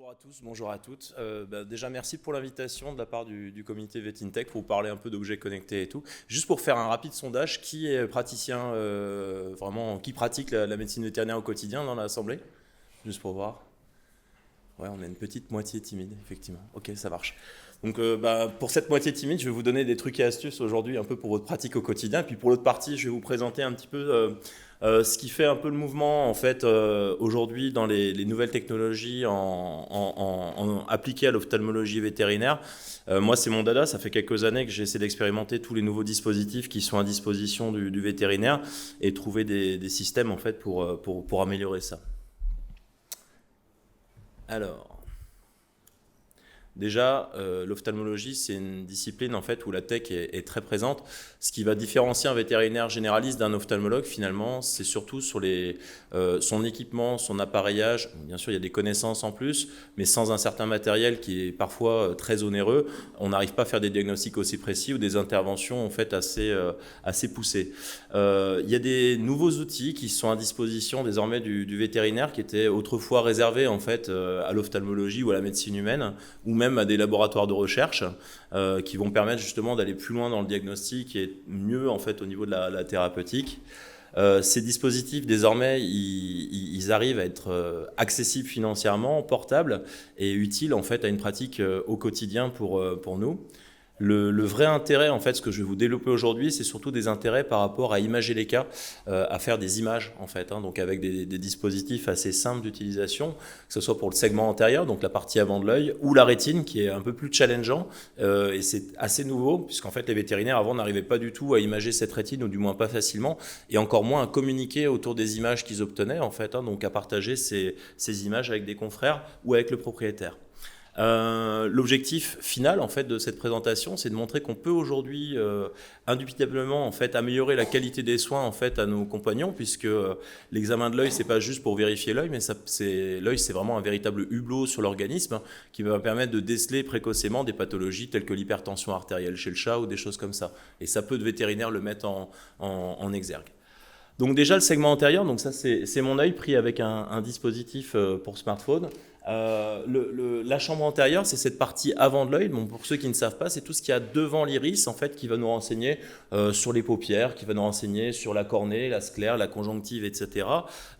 Bonjour à tous, bonjour à toutes. Déjà, merci pour l'invitation de la part du comité VetIntech pour vous parler un peu d'objets connectés et tout. Juste pour faire un rapide sondage, qui est praticien, vraiment, qui pratique la médecine vétérinaire au quotidien dans l'Assemblée? Juste pour voir. Ouais, on a une petite moitié timide, effectivement. Ok, ça marche. Donc, pour cette moitié timide, je vais vous donner des trucs et astuces aujourd'hui, un peu pour votre pratique au quotidien. Et puis pour l'autre partie, je vais vous présenter un petit peu ce qui fait un peu le mouvement, en fait, aujourd'hui dans les nouvelles technologies appliquées à l'ophtalmologie vétérinaire. Moi, c'est mon dada. Ça fait quelques années que j'essaie d'expérimenter tous les nouveaux dispositifs qui sont à disposition du vétérinaire et trouver des systèmes, en fait, pour améliorer ça. Alors. Déjà, l'ophtalmologie, c'est une discipline en fait où la tech est très présente. Ce qui va différencier un vétérinaire généraliste d'un ophtalmologue, finalement, c'est surtout sur son équipement, son appareillage. Bien sûr, il y a des connaissances en plus, mais sans un certain matériel qui est parfois très onéreux, on n'arrive pas à faire des diagnostics aussi précis ou des interventions en fait assez poussées. Il y a des nouveaux outils qui sont à disposition désormais du vétérinaire qui étaient autrefois réservés en fait à l'ophtalmologie ou à la médecine humaine, ou même à des laboratoires de recherche qui vont permettre justement d'aller plus loin dans le diagnostic et mieux en fait au niveau de la thérapeutique. Ces dispositifs désormais ils arrivent à être accessibles financièrement, portables et utiles en fait à une pratique au quotidien pour nous. Le vrai intérêt, en fait, ce que je vais vous développer aujourd'hui, c'est surtout des intérêts par rapport à imager les cas, à faire des images, en fait, donc avec des dispositifs assez simples d'utilisation, que ce soit pour le segment antérieur, donc la partie avant de l'œil, ou la rétine, qui est un peu plus challengeant, et c'est assez nouveau, puisqu'en fait, les vétérinaires, avant, n'arrivaient pas du tout à imager cette rétine, ou du moins pas facilement, et encore moins à communiquer autour des images qu'ils obtenaient, en fait, donc à partager ces images avec des confrères ou avec le propriétaire. L'objectif final en fait de cette présentation, c'est de montrer qu'on peut aujourd'hui indubitablement en fait améliorer la qualité des soins en fait à nos compagnons, puisque l'examen de l'œil c'est pas juste pour vérifier l'œil, mais l'œil c'est vraiment un véritable hublot sur l'organisme qui va permettre de déceler précocement des pathologies telles que l'hypertension artérielle chez le chat ou des choses comme ça. Et ça peu de vétérinaires le mettent en exergue. Donc déjà le segment antérieur, donc ça c'est mon œil pris avec un dispositif pour smartphone. La chambre antérieure, c'est cette partie avant de l'œil. Bon, pour ceux qui ne savent pas, c'est tout ce qu'il y a devant l'iris en fait, qui va nous renseigner sur les paupières, qui va nous renseigner sur la cornée, la sclère, la conjonctive, etc.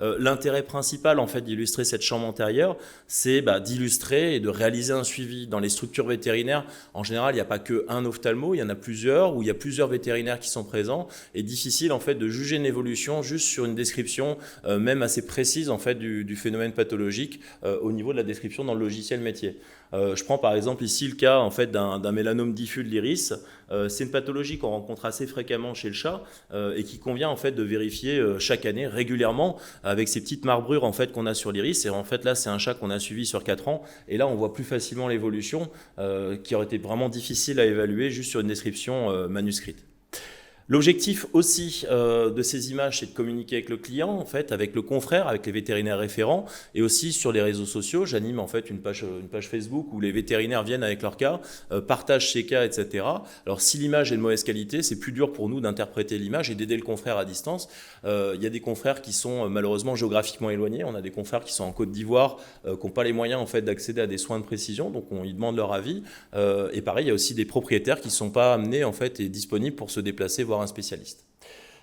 L'intérêt principal en fait, d'illustrer cette chambre antérieure, c'est d'illustrer et de réaliser un suivi. Dans les structures vétérinaires, en général, il n'y a pas qu'un ophtalmo, il y en a plusieurs, où il y a plusieurs vétérinaires qui sont présents, et difficile en fait, de juger une évolution juste sur une description même assez précise en fait, du phénomène pathologique au niveau de la description dans le logiciel métier. Je prends par exemple ici le cas en fait, d'un mélanome diffus de l'iris. C'est une pathologie qu'on rencontre assez fréquemment chez le chat et qui convient en fait, de vérifier chaque année régulièrement avec ces petites marbrures en fait, qu'on a sur l'iris. Et en fait là c'est un chat qu'on a suivi sur 4 ans et là on voit plus facilement l'évolution qui aurait été vraiment difficile à évaluer juste sur une description manuscrite. L'objectif aussi de ces images, c'est de communiquer avec le client, en fait, avec le confrère, avec les vétérinaires référents, et aussi sur les réseaux sociaux. J'anime en fait une page Facebook où les vétérinaires viennent avec leurs cas, partagent ces cas, etc. Alors si l'image est de mauvaise qualité, c'est plus dur pour nous d'interpréter l'image et d'aider le confrère à distance. Il y a des confrères qui sont malheureusement géographiquement éloignés. On a des confrères qui sont en Côte d'Ivoire, qui n'ont pas les moyens en fait d'accéder à des soins de précision, donc ils demandent leur avis. Et pareil, il y a aussi des propriétaires qui ne sont pas amenés en fait et disponibles pour se déplacer voir un spécialiste.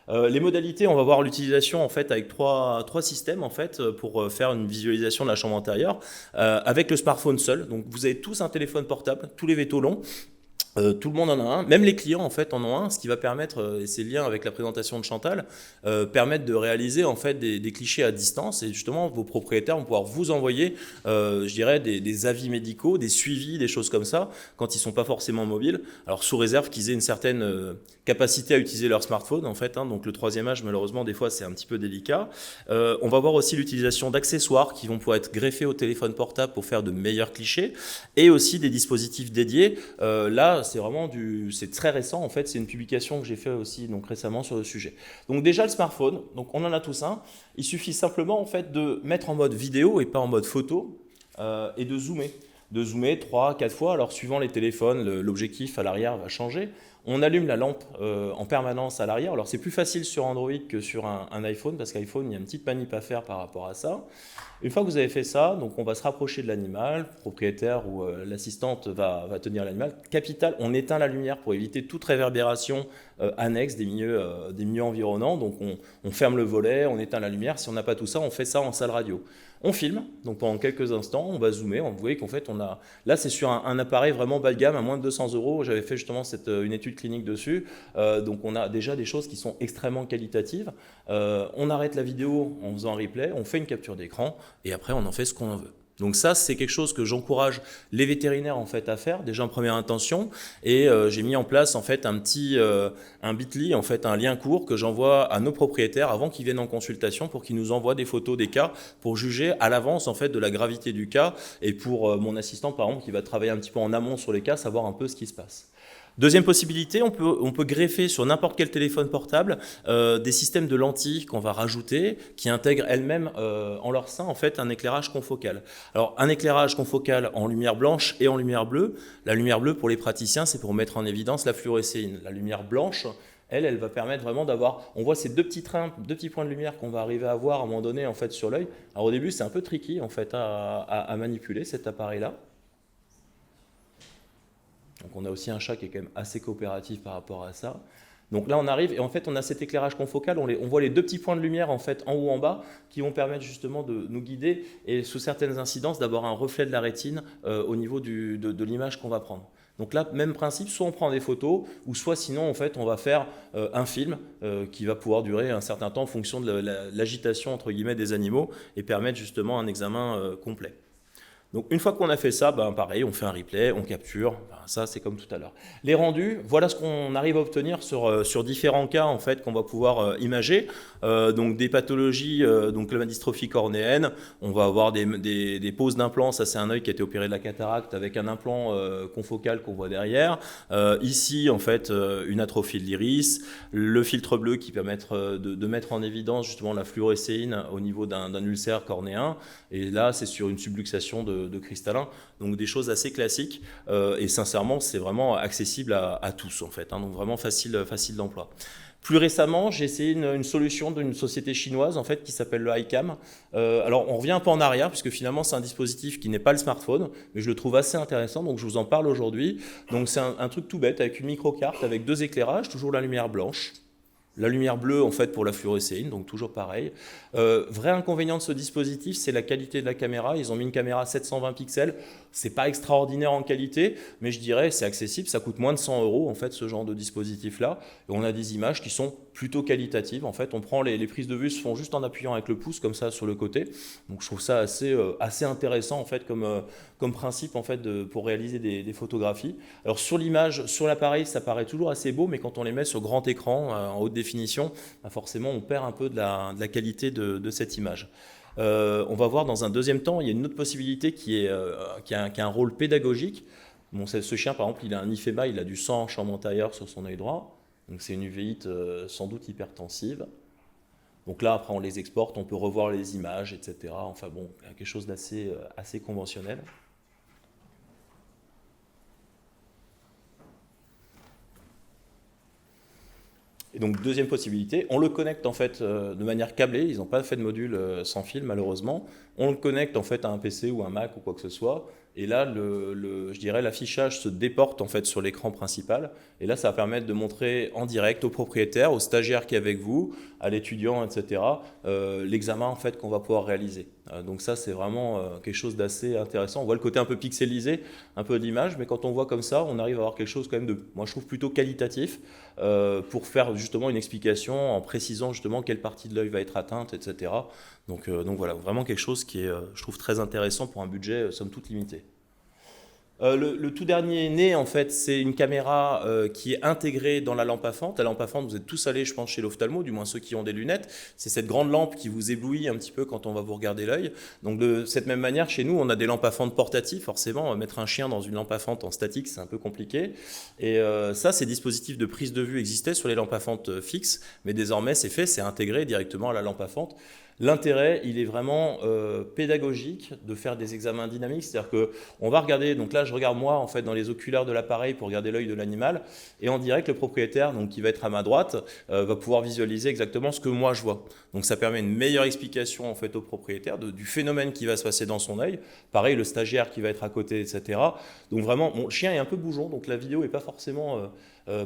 Les modalités, on va voir l'utilisation en fait avec trois systèmes en fait pour faire une visualisation de la chambre antérieure avec le smartphone seul. Donc vous avez tous un téléphone portable, tous les vétos l'ont. Tout le monde en a un, même les clients en fait en ont un, ce qui va permettre, et c'est le lien avec la présentation de Chantal, permettre de réaliser en fait des clichés à distance et justement vos propriétaires vont pouvoir vous envoyer, je dirais, des avis médicaux, des suivis, des choses comme ça, quand ils ne sont pas forcément mobiles. Alors sous réserve qu'ils aient une certaine capacité à utiliser leur smartphone en fait, donc le troisième âge malheureusement des fois c'est un petit peu délicat. On va voir aussi l'utilisation d'accessoires qui vont pouvoir être greffés au téléphone portable pour faire de meilleurs clichés et aussi des dispositifs dédiés. Là c'est très récent en fait, c'est une publication que j'ai fait aussi donc récemment sur le sujet. Donc déjà le smartphone, donc on en a tous un, il suffit simplement en fait de mettre en mode vidéo et pas en mode photo et de zoomer 3-4 fois. Alors suivant les téléphones, l'objectif à l'arrière va changer. On allume la lampe en permanence à l'arrière. Alors c'est plus facile sur Android que sur un iPhone, parce qu'iPhone, il y a une petite manip à faire par rapport à ça. Une fois que vous avez fait ça, donc on va se rapprocher de l'animal, le propriétaire ou l'assistante va tenir l'animal. Capital, on éteint la lumière pour éviter toute réverbération annexe des milieux environnants. Donc on ferme le volet, on éteint la lumière. Si on n'a pas tout ça, on fait ça en salle radio. On filme, donc pendant quelques instants, on va zoomer, vous voyez qu'en fait on a, là c'est sur un appareil vraiment bas de gamme à moins de 200 €, j'avais fait justement une étude clinique dessus, donc on a déjà des choses qui sont extrêmement qualitatives. On arrête la vidéo en faisant un replay, on fait une capture d'écran et après on en fait ce qu'on en veut. Donc ça, c'est quelque chose que j'encourage les vétérinaires en fait à faire, déjà en première intention. Et j'ai mis en place en fait un Bitly, en fait un lien court que j'envoie à nos propriétaires avant qu'ils viennent en consultation pour qu'ils nous envoient des photos des cas pour juger à l'avance en fait de la gravité du cas et pour mon assistant par exemple qui va travailler un petit peu en amont sur les cas, savoir un peu ce qui se passe. Deuxième possibilité, on peut greffer sur n'importe quel téléphone portable des systèmes de lentilles qu'on va rajouter, qui intègrent elles-mêmes en leur sein en fait un éclairage confocal. Alors un éclairage confocal en lumière blanche et en lumière bleue. La lumière bleue pour les praticiens, c'est pour mettre en évidence la fluorescéine. La lumière blanche, elle va permettre vraiment d'avoir, on voit ces deux petits points de lumière qu'on va arriver à voir à un moment donné en fait sur l'œil. Alors au début, c'est un peu tricky en fait à manipuler cet appareil-là. Donc on a aussi un chat qui est quand même assez coopératif par rapport à ça. Donc là on arrive et en fait on a cet éclairage confocal, on voit les deux petits points de lumière en fait en haut en bas qui vont permettre justement de nous guider et sous certaines incidences d'avoir un reflet de la rétine au niveau de l'image qu'on va prendre. Donc là même principe, soit on prend des photos ou soit sinon en fait on va faire un film qui va pouvoir durer un certain temps en fonction de l'agitation entre guillemets des animaux et permettre justement un examen complet. Donc une fois qu'on a fait ça, pareil, on fait un replay, on capture, ça c'est comme tout à l'heure. Les rendus, voilà ce qu'on arrive à obtenir sur différents cas en fait qu'on va pouvoir imager. Donc des pathologies, donc la dystrophie cornéenne, on va avoir des poses d'implants, ça c'est un œil qui a été opéré de la cataracte avec un implant confocal qu'on voit derrière. Ici en fait une atrophie de l'iris, le filtre bleu qui permet de mettre en évidence justement la fluorescéine au niveau d'un ulcère cornéen. Et là c'est sur une subluxation de cristallin, donc des choses assez classiques et sincèrement c'est vraiment accessible à tous en fait, donc vraiment facile d'emploi. Plus récemment, j'ai essayé une solution d'une société chinoise en fait qui s'appelle le iCam. Alors on revient un peu en arrière puisque finalement c'est un dispositif qui n'est pas le smartphone, mais je le trouve assez intéressant donc je vous en parle aujourd'hui. Donc c'est un truc tout bête avec une micro-carte avec deux éclairages, toujours la lumière blanche. La lumière bleue, en fait, pour la fluorescéine, donc toujours pareil. Vrai inconvénient de ce dispositif, c'est la qualité de la caméra. Ils ont mis une caméra 720 pixels. C'est pas extraordinaire en qualité, mais je dirais c'est accessible. Ça coûte moins de 100 €, en fait, ce genre de dispositif-là. Et on a des images qui sont plutôt qualitatives. En fait, on prend les prises de vue se font juste en appuyant avec le pouce, comme ça, sur le côté. Donc, je trouve ça assez intéressant, en fait, comme principe, en fait, pour réaliser des photographies. Alors, sur l'image, sur l'appareil, ça paraît toujours assez beau, mais quand on les met sur grand écran, en haute définition, forcément on perd un peu de la qualité de cette image. On va voir dans un deuxième temps, il y a une autre possibilité qui a un rôle pédagogique. Bon, ce chien par exemple, il a un IFEMA, il a du sang en chambre antérieure sur son œil droit, donc c'est une uvéite sans doute hypertensive. Donc là après on les exporte, on peut revoir les images, etc. Enfin bon, quelque chose d'assez assez conventionnel. Et donc deuxième possibilité, on le connecte en fait de manière câblée, ils n'ont pas fait de module sans fil malheureusement, on le connecte en fait à un PC ou un Mac ou quoi que ce soit, et là je dirais l'affichage se déporte en fait sur l'écran principal, et là ça va permettre de montrer en direct au propriétaire, au stagiaire qui est avec vous, à l'étudiant, etc., l'examen en fait qu'on va pouvoir réaliser. Donc ça c'est vraiment quelque chose d'assez intéressant, on voit le côté un peu pixelisé, un peu d'image, mais quand on voit comme ça, on arrive à avoir quelque chose quand même moi je trouve plutôt qualitatif, pour faire justement une explication en précisant justement quelle partie de l'œil va être atteinte, etc. Donc voilà, vraiment quelque chose qui est, je trouve, très intéressant pour un budget somme toute limité. Le tout dernier né, en fait, c'est une caméra qui est intégrée dans la lampe à fente. La lampe à fente, vous êtes tous allés, je pense, chez l'ophtalmo, du moins ceux qui ont des lunettes. C'est cette grande lampe qui vous éblouit un petit peu quand on va vous regarder l'œil. Donc de cette même manière, chez nous, on a des lampes à fente portatives. Forcément, mettre un chien dans une lampe à fente en statique, c'est un peu compliqué. Et ça, ces dispositifs de prise de vue existaient sur les lampes à fente fixes, mais désormais, c'est fait, c'est intégré directement à la lampe à fente. L'intérêt, il est vraiment pédagogique de faire des examens dynamiques, c'est-à-dire qu'on va regarder, donc là je regarde moi en fait dans les oculaires de l'appareil pour regarder l'œil de l'animal, et en direct le propriétaire, donc qui va être à ma droite, va pouvoir visualiser exactement ce que moi je vois. Donc ça permet une meilleure explication en fait au propriétaire du phénomène qui va se passer dans son œil. Pareil, le stagiaire qui va être à côté, etc. Donc vraiment, mon chien est un peu bougeon, donc la vidéo n'est pas forcément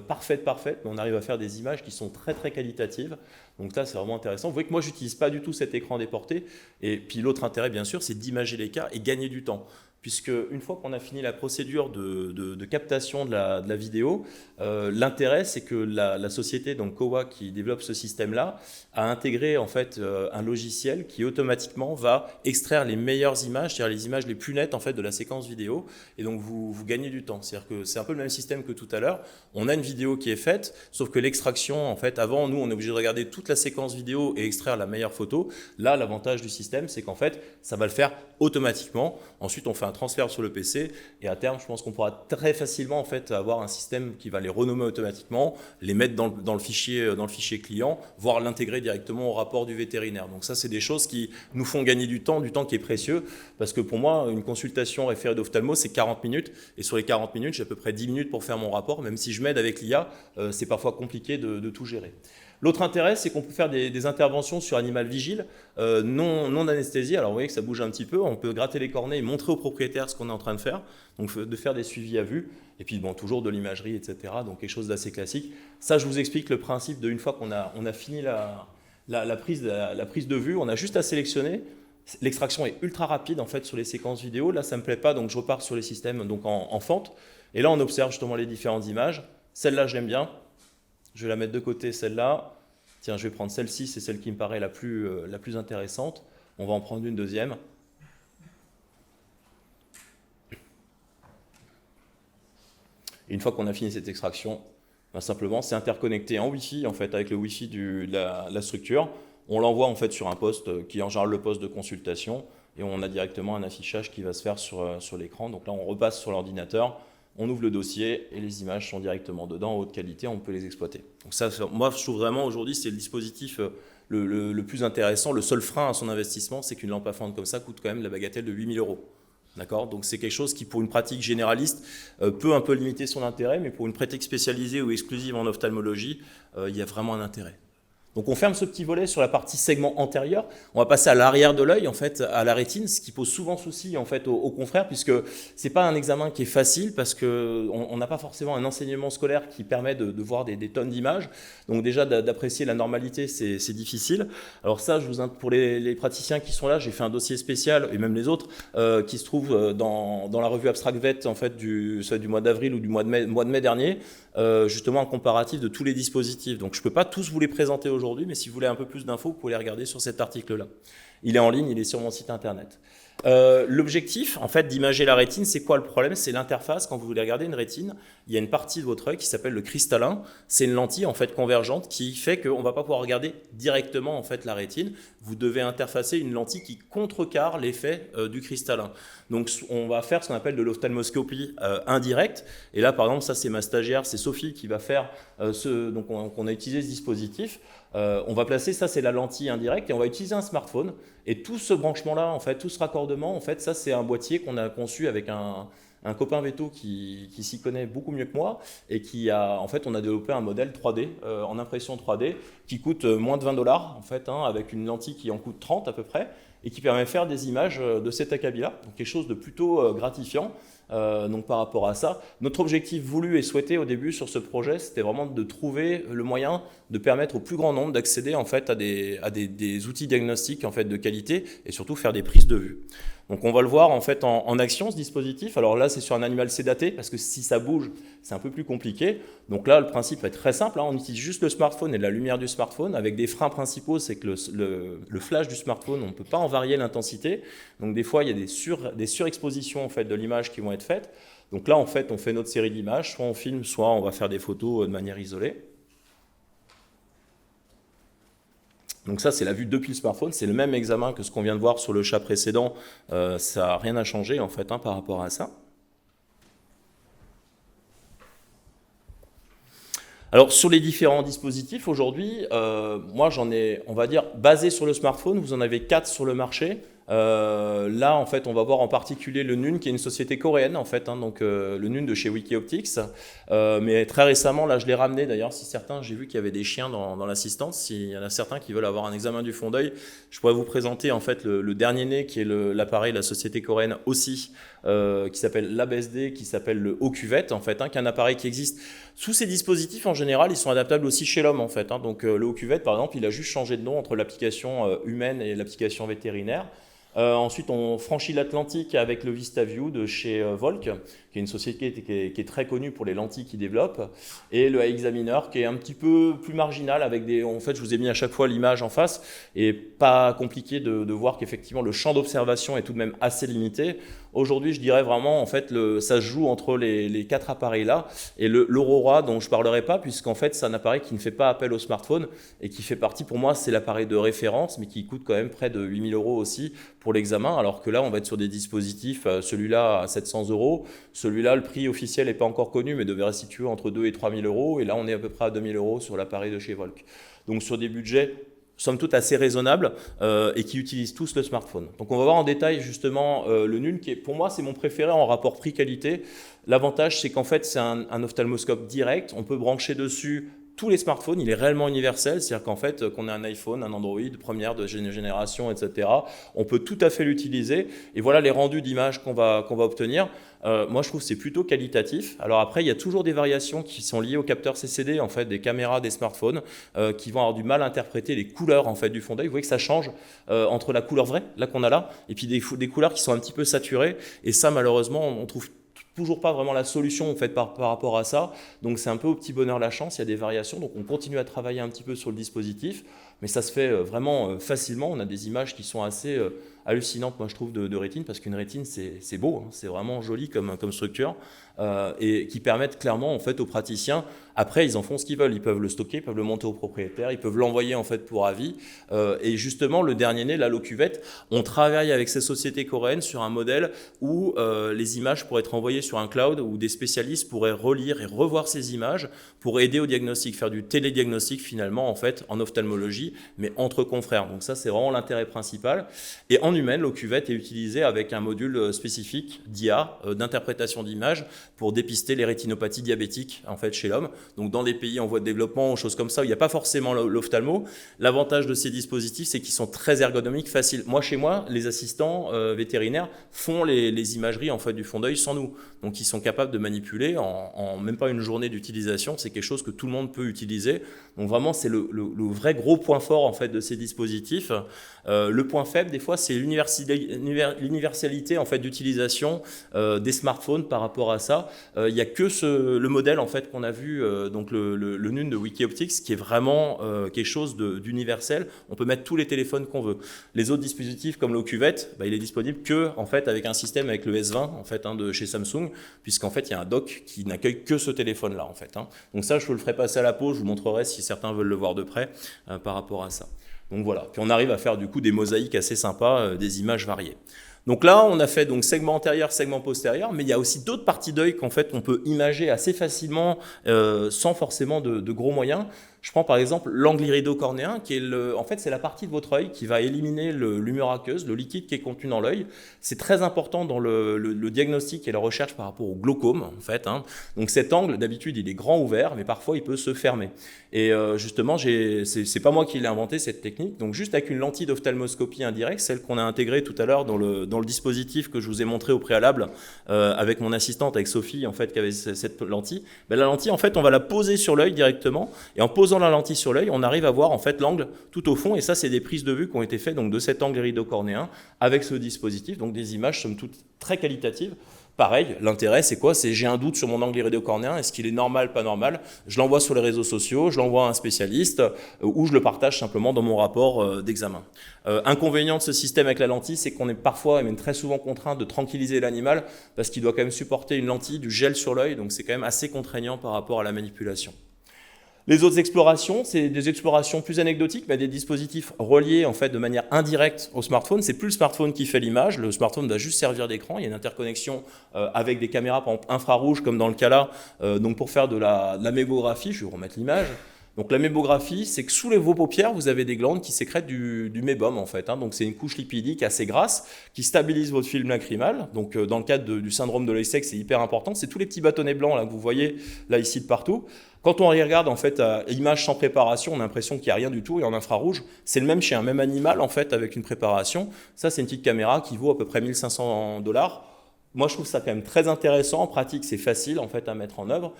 parfaite, mais on arrive à faire des images qui sont très très qualitatives. Donc là, c'est vraiment intéressant. Vous voyez que moi, j'utilise pas du tout cet écran déporté. Et puis l'autre intérêt, bien sûr, c'est d'imager les cas et gagner du temps. Puisque une fois qu'on a fini la procédure de captation de la vidéo, l'intérêt, c'est que la société, donc Kowa, qui développe ce système-là, a intégré en fait un logiciel qui automatiquement va extraire les meilleures images, c'est-à-dire les images les plus nettes en fait de la séquence vidéo. Et donc vous gagnez du temps. C'est-à-dire que c'est un peu le même système que tout à l'heure. On a une vidéo qui est faite, sauf que l'extraction, en fait, avant, nous, on est obligé de regarder toute la séquence vidéo et extraire la meilleure photo. Là, l'avantage du système, c'est qu'en fait, ça va le faire automatiquement. Ensuite, on fait un transfert sur le PC et à terme, je pense qu'on pourra très facilement en fait avoir un système qui va les renommer automatiquement, les mettre dans le fichier client, voire l'intégrer directement au rapport du vétérinaire. Donc ça, c'est des choses qui nous font gagner du temps qui est précieux, parce que pour moi, une consultation référée d'ophtalmo, c'est 40 minutes, et sur les 40 minutes, j'ai à peu près 10 minutes pour faire mon rapport, même si je m'aide avec l'IA, c'est parfois compliqué de tout gérer. L'autre intérêt, c'est qu'on peut faire des interventions sur animal vigile, non anesthésie. Alors vous voyez que ça bouge un petit peu, on peut gratter les cornets et montrer au propriétaire ce qu'on est en train de faire, donc de faire des suivis à vue, et puis bon, toujours de l'imagerie, etc. Donc quelque chose d'assez classique. Ça, je vous explique le principe de une fois qu'on a fini la prise de vue, on a juste à sélectionner. L'extraction est ultra rapide en fait sur les séquences vidéo. Là, ça ne me plaît pas, donc je repars sur les systèmes donc en fente. Et là, on observe justement les différentes images. Celle-là, je l'aime bien. Je vais la mettre de côté, celle-là. Tiens, je vais prendre celle-ci, c'est celle qui me paraît la plus intéressante. On va en prendre une deuxième. Et une fois qu'on a fini cette extraction, ben simplement, c'est interconnecté en Wi-Fi, en fait, avec le Wi-Fi de la structure. On l'envoie en fait sur un poste qui est en général le poste de consultation, et on a directement un affichage qui va se faire sur l'écran. Donc là, on repasse sur l'ordinateur. On ouvre le dossier et les images sont directement dedans, en haute qualité, on peut les exploiter. Donc ça, moi, je trouve vraiment aujourd'hui, c'est le dispositif le plus intéressant. Le seul frein à son investissement, c'est qu'une lampe à fente comme ça coûte quand même la bagatelle de 8 000 €. D'accord ? Donc c'est quelque chose qui, pour une pratique généraliste, peut un peu limiter son intérêt, mais pour une pratique spécialisée ou exclusive en ophtalmologie, il y a vraiment un intérêt. Donc on ferme ce petit volet sur la partie segment antérieur. On va passer à l'arrière de l'œil, en fait, à la rétine, ce qui pose souvent souci en fait aux confrères, puisque c'est pas un examen qui est facile, parce que on n'a pas forcément un enseignement scolaire qui permet de voir des tonnes d'images. Donc déjà d'apprécier la normalité, c'est difficile. Alors ça, pour les praticiens qui sont là, j'ai fait un dossier spécial, et même les autres, qui se trouvent dans la revue Abstract Vet en fait du mois d'avril ou du mois de mai dernier, justement un comparatif de tous les dispositifs. Donc je peux pas tous vous les présenter aujourd'hui, mais si vous voulez un peu plus d'infos, vous pouvez les regarder sur cet article-là. Il est en ligne, il est sur mon site internet. L'objectif, en fait, d'imager la rétine, c'est quoi le problème? C'est l'interface. Quand vous voulez regarder une rétine, il y a une partie de votre œil qui s'appelle le cristallin. C'est une lentille en fait convergente qui fait qu'on ne va pas pouvoir regarder directement en fait la rétine. Vous devez interfacer une lentille qui contrecarre l'effet du cristallin. Donc on va faire ce qu'on appelle de l'ophtalmoscopie indirecte. Et là, par exemple, ça c'est ma stagiaire, c'est Sophie qui va faire donc on a utilisé ce dispositif. On va placer, ça c'est la lentille indirecte, et on va utiliser un smartphone. Et tout ce branchement-là, en fait, tout ce raccordement, en fait, ça c'est un boîtier qu'on a conçu avec un copain veto qui s'y connaît beaucoup mieux que moi, et en fait, on a développé un modèle 3D, en impression 3D, qui coûte moins de 20 $, en fait, avec une lentille qui en coûte 30 à peu près, et qui permet de faire des images de cet acabit-là, donc quelque chose de plutôt gratifiant. Donc par rapport à ça, notre objectif voulu et souhaité au début sur ce projet, c'était vraiment de trouver le moyen de permettre au plus grand nombre d'accéder en fait à des outils diagnostiques en fait de qualité, et surtout faire des prises de vue. Donc on va le voir en fait en action, ce dispositif. Alors là, c'est sur un animal sédaté, parce que si ça bouge, c'est un peu plus compliqué. Donc là, le principe est très simple, on utilise juste le smartphone et la lumière du smartphone, avec des freins principaux, c'est que le flash du smartphone, on ne peut pas en varier l'intensité. Donc des fois, il y a des surexpositions en fait de l'image qui vont être faites. Donc là, en fait, on fait notre série d'images, soit on filme, soit on va faire des photos de manière isolée. Donc ça, c'est la vue depuis le smartphone, c'est le même examen que ce qu'on vient de voir sur le chat précédent, ça n'a rien à changer en fait par rapport à ça. Alors sur les différents dispositifs aujourd'hui, moi j'en ai, on va dire, basé sur le smartphone, vous en avez 4 sur le marché. Là en fait on va voir en particulier le Nun qui est une société coréenne en fait, hein, donc le Nun de chez Wikioptics. Mais très récemment là je l'ai ramené d'ailleurs, si certains, j'ai vu qu'il y avait des chiens dans l'assistance, s'il y en a certains qui veulent avoir un examen du fond d'œil, je pourrais vous présenter en fait le dernier né qui est l'appareil de la société coréenne aussi, qui s'appelle LabSD, qui s'appelle le Ocuvette en fait, hein, qui est un appareil qui existe. Tous ces dispositifs en général ils sont adaptables aussi chez l'homme en fait, hein, donc le Ocuvette par exemple il a juste changé de nom entre l'application humaine et l'application vétérinaire. Ensuite, on franchit l'Atlantique avec le VistaView de chez Volk, qui est une société qui est très connue pour les lentilles qu'ils développent, et le Examiner, qui est un petit peu plus marginal, avec des. En fait, je vous ai mis à chaque fois l'image en face, et pas compliqué de voir qu'effectivement le champ d'observation est tout de même assez limité. Aujourd'hui, je dirais vraiment, en fait, ça se joue entre les 4 appareils-là, et l'Aurora, dont je ne parlerai pas, puisqu'en fait, c'est un appareil qui ne fait pas appel au smartphone, et qui fait partie, pour moi, c'est l'appareil de référence, mais qui coûte quand même près de 8 000 € aussi pour l'examen, alors que là, on va être sur des dispositifs, celui-là à 700 €, celui-là, le prix officiel n'est pas encore connu, mais devrait se situer entre 2 et 3 000 €, et là, on est à peu près à 2 000 € sur l'appareil de chez Volk. Donc, sur des budgets somme toute assez raisonnables et qui utilisent tous le smartphone. Donc on va voir en détail justement le Nun, qui est, pour moi c'est mon préféré en rapport prix-qualité. L'avantage c'est qu'en fait c'est un ophtalmoscope direct, on peut brancher dessus tous les smartphones, il est réellement universel, c'est-à-dire qu'en fait, qu'on ait un iPhone, un Android, première, deuxième génération, etc., on peut tout à fait l'utiliser. Et voilà les rendus d'images qu'on va obtenir. Moi, je trouve que c'est plutôt qualitatif. Alors après, il y a toujours des variations qui sont liées au capteur CCD, en fait, des caméras des smartphones, qui vont avoir du mal à interpréter les couleurs en fait, du fond d'œil. Vous voyez que ça change entre la couleur vraie, là qu'on a là, et puis des couleurs qui sont un petit peu saturées. Et ça, malheureusement, on trouve toujours pas vraiment la solution en fait, par rapport à ça. Donc c'est un peu au petit bonheur la chance, il y a des variations. Donc on continue à travailler un petit peu sur le dispositif, mais ça se fait vraiment facilement. On a des images qui sont assez hallucinantes, moi je trouve, de rétine, parce qu'une rétine c'est beau, hein, c'est vraiment joli comme structure, et qui permettent clairement en fait, aux praticiens, après ils en font ce qu'ils veulent, ils peuvent le stocker, ils peuvent le monter au propriétaire, ils peuvent l'envoyer en fait pour avis. Et justement le dernier né, là, l'Ocuvette, on travaille avec ces sociétés coréennes sur un modèle où les images pourraient être envoyées sur un cloud, où des spécialistes pourraient relire et revoir ces images pour aider au diagnostic, faire du télédiagnostic finalement en fait en ophtalmologie, mais entre confrères. Donc ça c'est vraiment l'intérêt principal. Et en humaine, l'Ocuvette est utilisé avec un module spécifique d'IA, d'interprétation d'images, pour dépister les rétinopathies diabétiques en fait chez l'homme. Donc dans des pays en voie de développement, choses comme ça, où il n'y a pas forcément l'ophtalmo, l'avantage de ces dispositifs, c'est qu'ils sont très ergonomiques, faciles. Moi, chez moi, les assistants vétérinaires font les imageries en fait, du fond d'œil sans nous. Donc ils sont capables de manipuler en même pas une journée d'utilisation. C'est quelque chose que tout le monde peut utiliser. Donc vraiment, c'est le vrai gros point fort en fait, de ces dispositifs. Le point faible, des fois, c'est l'universalité en fait, d'utilisation des smartphones par rapport à ça. Il n'y a que le modèle en fait, qu'on a vu, donc le Nun de Wikioptics, qui est vraiment quelque chose d'universel. On peut mettre tous les téléphones qu'on veut. Les autres dispositifs comme l'Ocuvette, il est disponible que en fait, avec un système avec le S20 en fait, hein, de chez Samsung, puisqu'en fait, il y a un dock qui n'accueille que ce téléphone-là. En fait, hein. Donc ça, je vous le ferai passer à la pause, je vous montrerai si certains veulent le voir de près par rapport à ça. Donc voilà, puis on arrive à faire du coup des mosaïques assez sympas, des images variées. Donc là, on a fait donc segment antérieur, segment postérieur, mais il y a aussi d'autres parties d'œil qu'en fait on peut imager assez facilement sans forcément de gros moyens. Je prends par exemple l'angle irido-cornéen, qui est en fait c'est la partie de votre œil qui va éliminer l'humeur aqueuse, le liquide qui est contenu dans l'œil. C'est très important dans le diagnostic et la recherche par rapport au glaucome en fait. Hein. Donc cet angle d'habitude il est grand ouvert, mais parfois il peut se fermer. Et justement c'est pas moi qui l'ai inventé cette technique. Donc juste avec une lentille d'ophtalmoscopie indirecte, celle qu'on a intégrée tout à l'heure dans le dispositif que je vous ai montré au préalable avec mon assistante, avec Sophie en fait qui avait cette lentille. Ben, la lentille en fait on va la poser sur l'œil directement et en posant la lentille sur l'œil, on arrive à voir en fait l'angle tout au fond, et ça c'est des prises de vue qui ont été faites donc de cet angle irido-cornéen avec ce dispositif, donc des images somme toute très qualitatives. Pareil, l'intérêt c'est quoi? C'est j'ai un doute sur mon angle irido-cornéen, est-ce qu'il est normal, pas normal? Je l'envoie sur les réseaux sociaux, je l'envoie à un spécialiste ou je le partage simplement dans mon rapport d'examen. Inconvénient de ce système avec la lentille, c'est qu'on est parfois et même très souvent contraint de tranquilliser l'animal parce qu'il doit quand même supporter une lentille, du gel sur l'œil, donc c'est quand même assez contraignant par rapport à la manipulation. Les autres explorations, c'est des explorations plus anecdotiques, mais des dispositifs reliés en fait de manière indirecte au smartphone. C'est plus le smartphone qui fait l'image, le smartphone doit juste servir d'écran. Il y a une interconnexion avec des caméras, par exemple infrarouges, comme dans le cas là, donc pour faire de la mémographie. Je vais vous remettre l'image. Donc la mémographie, c'est que sous vos paupières, vous avez des glandes qui sécrètent du mébum en fait. Donc c'est une couche lipidique assez grasse qui stabilise votre film lacrymal. Donc dans le cadre du syndrome de l'œil sec, c'est hyper important. C'est tous les petits bâtonnets blancs là que vous voyez là ici de partout. Quand on regarde en fait à image sans préparation, on a l'impression qu'il n'y a rien du tout. Et en infrarouge, c'est le même chez un même animal en fait avec une préparation. Ça, c'est une petite caméra qui vaut à peu près 1 500 $. Moi, je trouve ça quand même très intéressant. En pratique, c'est facile en fait à mettre en œuvre.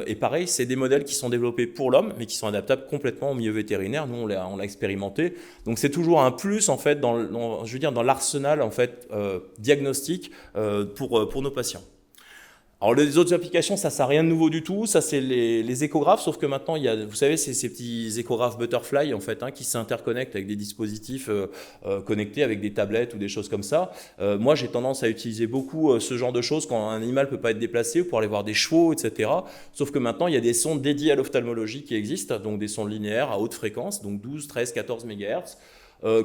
Et pareil, c'est des modèles qui sont développés pour l'homme, mais qui sont adaptables complètement au milieu vétérinaire. Nous, on l'a expérimenté. Donc, c'est toujours un plus en fait je veux dire, dans l'arsenal en fait diagnostic pour nos patients. Alors les autres applications, ça n'a rien de nouveau du tout, ça c'est les échographes, sauf que maintenant il y a, vous savez, ces petits échographes Butterfly en fait, qui s'interconnectent avec des dispositifs connectés, avec des tablettes ou des choses comme ça. Moi j'ai tendance à utiliser beaucoup ce genre de choses quand un animal ne peut pas être déplacé, pour aller voir des chevaux, etc. Sauf que maintenant il y a des sondes dédiées à l'ophtalmologie qui existent, donc des sondes linéaires à haute fréquence, donc 12, 13, 14 MHz.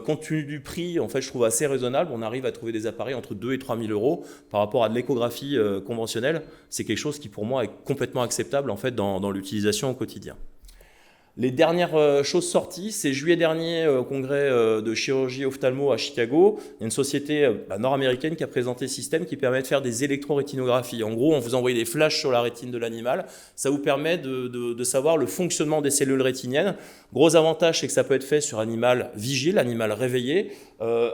Compte tenu du prix, en fait, je trouve assez raisonnable. On arrive à trouver des appareils entre 2 et 3 000 € par rapport à de l'échographie conventionnelle. C'est quelque chose qui, pour moi, est complètement acceptable en fait, dans l'utilisation au quotidien. Les dernières choses sorties, c'est juillet dernier au congrès de chirurgie ophtalmo à Chicago. Il y a une société nord-américaine qui a présenté un système qui permet de faire des électrorétinographies. En gros, on vous envoie des flashs sur la rétine de l'animal. Ça vous permet de savoir le fonctionnement des cellules rétiniennes. Gros avantage, c'est que ça peut être fait sur animal vigile, animal réveillé.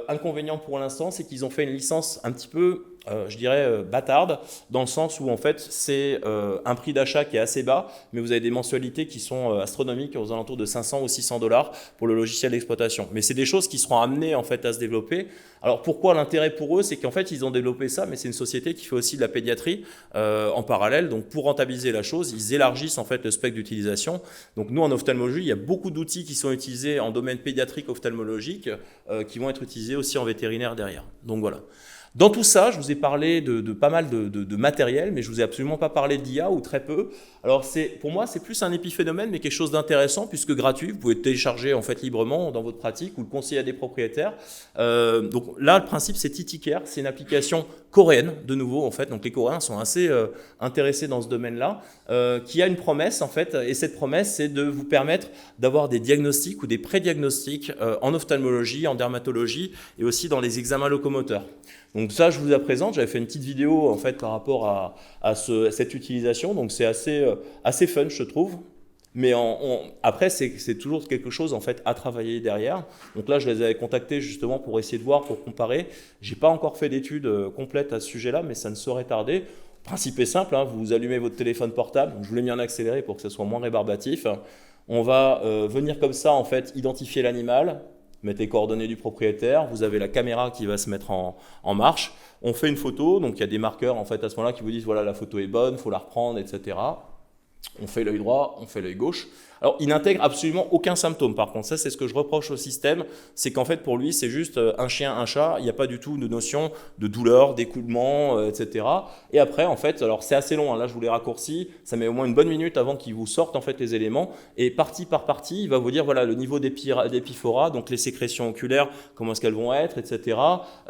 Inconvénient pour l'instant, c'est qu'ils ont fait une licence un petit peu je dirais bâtarde, dans le sens où en fait c'est un prix d'achat qui est assez bas, mais vous avez des mensualités qui sont astronomiques, aux alentours de 500 ou 600 $ pour le logiciel d'exploitation. Mais c'est des choses qui seront amenées en fait à se développer. Alors pourquoi l'intérêt pour eux, c'est qu'en fait ils ont développé ça, mais c'est une société qui fait aussi de la pédiatrie en parallèle. Donc pour rentabiliser la chose, ils élargissent en fait le spectre d'utilisation. Donc nous en ophtalmologie, il y a beaucoup d'outils qui sont utilisés en domaine pédiatrique ophtalmologique qui vont être utilisés aussi en vétérinaire derrière. Donc voilà. Dans tout ça, je vous ai parlé de pas mal de matériel, mais je vous ai absolument pas parlé d'IA ou très peu. Alors pour moi, c'est plus un épiphénomène, mais quelque chose d'intéressant puisque gratuit. Vous pouvez le télécharger en fait librement dans votre pratique ou le conseiller à des propriétaires. Donc là, le principe, c'est TitiCare. C'est une application coréenne, de nouveau en fait. Donc les Coréens sont assez intéressés dans ce domaine-là, qui a une promesse en fait. Et cette promesse, c'est de vous permettre d'avoir des diagnostics ou des pré-diagnostics en ophtalmologie, en dermatologie et aussi dans les examens locomoteurs. Donc ça, je vous la présente. J'avais fait une petite vidéo en fait par rapport à cette utilisation. Donc c'est assez fun, je trouve. Mais après, c'est toujours quelque chose en fait à travailler derrière. Donc là, je les avais contactés justement pour essayer de voir, pour comparer. J'ai pas encore fait d'études complètes à ce sujet-là, mais ça ne saurait tarder. Le principe est simple, vous allumez votre téléphone portable. Je vous l'ai mis en accéléré pour que ce soit moins rébarbatif. On va venir comme ça en fait identifier l'animal. Mettez les coordonnées du propriétaire, vous avez la caméra qui va se mettre en marche. On fait une photo, donc il y a des marqueurs en fait à ce moment-là qui vous disent voilà la photo est bonne, il faut la reprendre, etc. On fait l'œil droit, on fait l'œil gauche. Alors, il n'intègre absolument aucun symptôme. Par contre, ça, c'est ce que je reproche au système, c'est qu'en fait, pour lui, c'est juste un chien, un chat. Il n'y a pas du tout de notion de douleur, d'écoulement, etc. Et après, en fait, alors c'est assez long. Là, je vous l'ai raccourci. Ça met au moins une bonne minute avant qu'il vous sorte en fait les éléments. Et partie par partie, il va vous dire voilà le niveau d'épiphora, donc les sécrétions oculaires, comment est-ce qu'elles vont être, etc.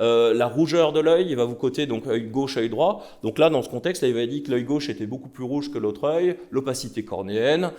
La rougeur de l'œil, il va vous coter donc œil gauche, œil droit. Donc là, dans ce contexte, là, il va dire que l'œil gauche était beaucoup plus rouge que l'autre œil, l'opacité cornéenne,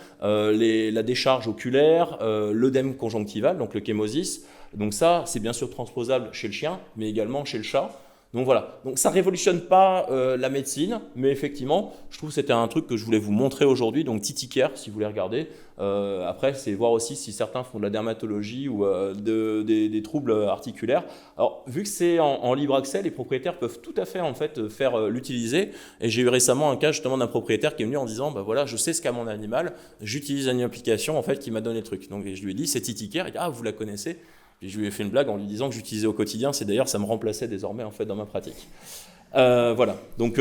la décharge oculaire, l'œdème conjonctival, donc le chémosis. Donc ça, c'est bien sûr transposable chez le chien, mais également chez le chat. Donc voilà, donc ça ne révolutionne pas la médecine, mais effectivement, je trouve que c'était un truc que je voulais vous montrer aujourd'hui, donc TitiCare, si vous voulez regarder. Après, c'est voir aussi si certains font de la dermatologie ou des troubles articulaires. Alors, vu que c'est en libre accès, les propriétaires peuvent tout à fait en fait faire l'utiliser. Et j'ai eu récemment un cas justement d'un propriétaire qui est venu en disant, bah voilà, je sais ce qu'a mon animal, j'utilise une application en fait qui m'a donné le truc. Donc je lui ai dit, c'est TitiCare. Il dit, ah, vous la connaissez? Et je lui ai fait une blague en lui disant que j'utilisais au quotidien. C'est d'ailleurs, ça me remplaçait désormais en fait dans ma pratique. Voilà. Donc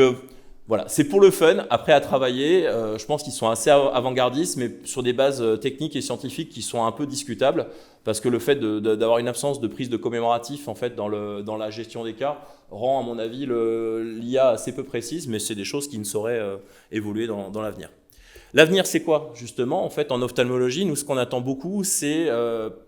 voilà, c'est pour le fun. Après à travailler, je pense qu'ils sont assez avant-gardistes, mais sur des bases techniques et scientifiques qui sont un peu discutables, parce que le fait d'avoir une absence de prise de commémoratif en fait dans la gestion des cas rend à mon avis l'IA assez peu précise, mais c'est des choses qui ne sauraient évoluer dans l'avenir. L'avenir, c'est quoi justement? En fait, en ophtalmologie, nous, ce qu'on attend beaucoup, c'est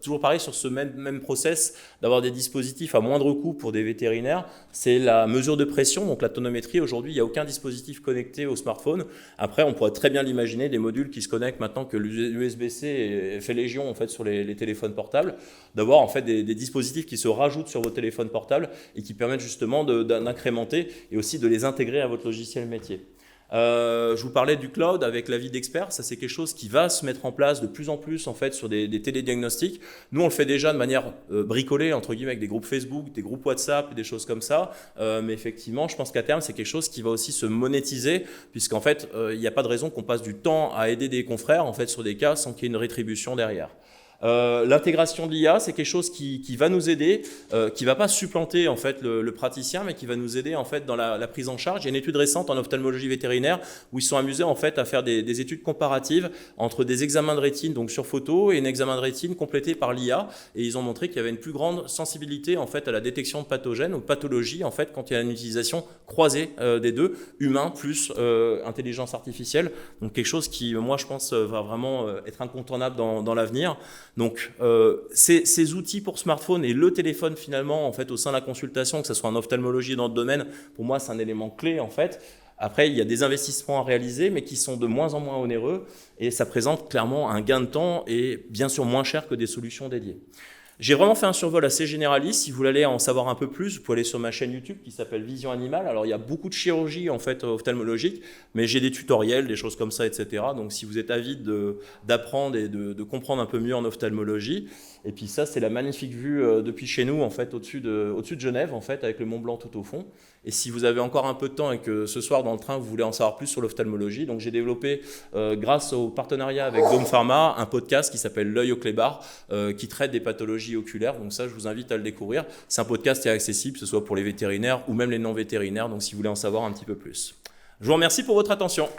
toujours pareil sur ce même process, d'avoir des dispositifs à moindre coût pour des vétérinaires. C'est la mesure de pression, donc la tonométrie. Aujourd'hui, il n'y a aucun dispositif connecté au smartphone. Après, on pourrait très bien l'imaginer, des modules qui se connectent maintenant que l'USB-C fait légion en fait sur les téléphones portables, d'avoir en fait des dispositifs qui se rajoutent sur vos téléphones portables et qui permettent justement d'incrémenter et aussi de les intégrer à votre logiciel métier. Je vous parlais du cloud avec l'avis d'experts, ça c'est quelque chose qui va se mettre en place de plus en plus en fait sur des télédiagnostics. Nous on le fait déjà de manière bricolée entre guillemets avec des groupes Facebook, des groupes WhatsApp, des choses comme ça. Mais effectivement, je pense qu'à terme c'est quelque chose qui va aussi se monétiser puisqu'en fait il n'y a pas de raison qu'on passe du temps à aider des confrères en fait sur des cas sans qu'il y ait une rétribution derrière. L'intégration de l'IA, c'est quelque chose qui va nous aider, qui va pas supplanter en fait le praticien, mais qui va nous aider en fait dans la prise en charge. Il y a une étude récente en ophtalmologie vétérinaire où ils sont amusés en fait à faire des études comparatives entre des examens de rétine donc sur photo et un examen de rétine complété par l'IA, et ils ont montré qu'il y avait une plus grande sensibilité en fait à la détection de pathogènes ou de pathologies en fait quand il y a une utilisation croisée des deux, humain plus intelligence artificielle. Donc quelque chose qui, moi je pense, va vraiment être incontournable dans l'avenir. Donc, ces outils pour smartphone et le téléphone finalement, en fait, au sein de la consultation, que ce soit en ophtalmologie ou dans le domaine, pour moi, c'est un élément clé en fait. Après, il y a des investissements à réaliser, mais qui sont de moins en moins onéreux et ça présente clairement un gain de temps et bien sûr moins cher que des solutions dédiées. J'ai vraiment fait un survol assez généraliste. Si vous voulez en savoir un peu plus, vous pouvez aller sur ma chaîne YouTube qui s'appelle Vision Animale. Alors, il y a beaucoup de chirurgie en fait ophtalmologique, mais j'ai des tutoriels, des choses comme ça, etc. Donc, si vous êtes avide d'apprendre et de comprendre un peu mieux en ophtalmologie. Et puis ça, c'est la magnifique vue depuis chez nous, en fait, au-dessus de Genève, en fait, avec le Mont Blanc tout au fond. Et si vous avez encore un peu de temps et que ce soir dans le train, vous voulez en savoir plus sur l'ophtalmologie, donc j'ai développé, grâce au partenariat avec Dome Pharma, un podcast qui s'appelle L'œil au clébard, qui traite des pathologies oculaires. Donc ça, je vous invite à le découvrir. C'est un podcast qui est accessible, que ce soit pour les vétérinaires ou même les non-vétérinaires, donc si vous voulez en savoir un petit peu plus. Je vous remercie pour votre attention.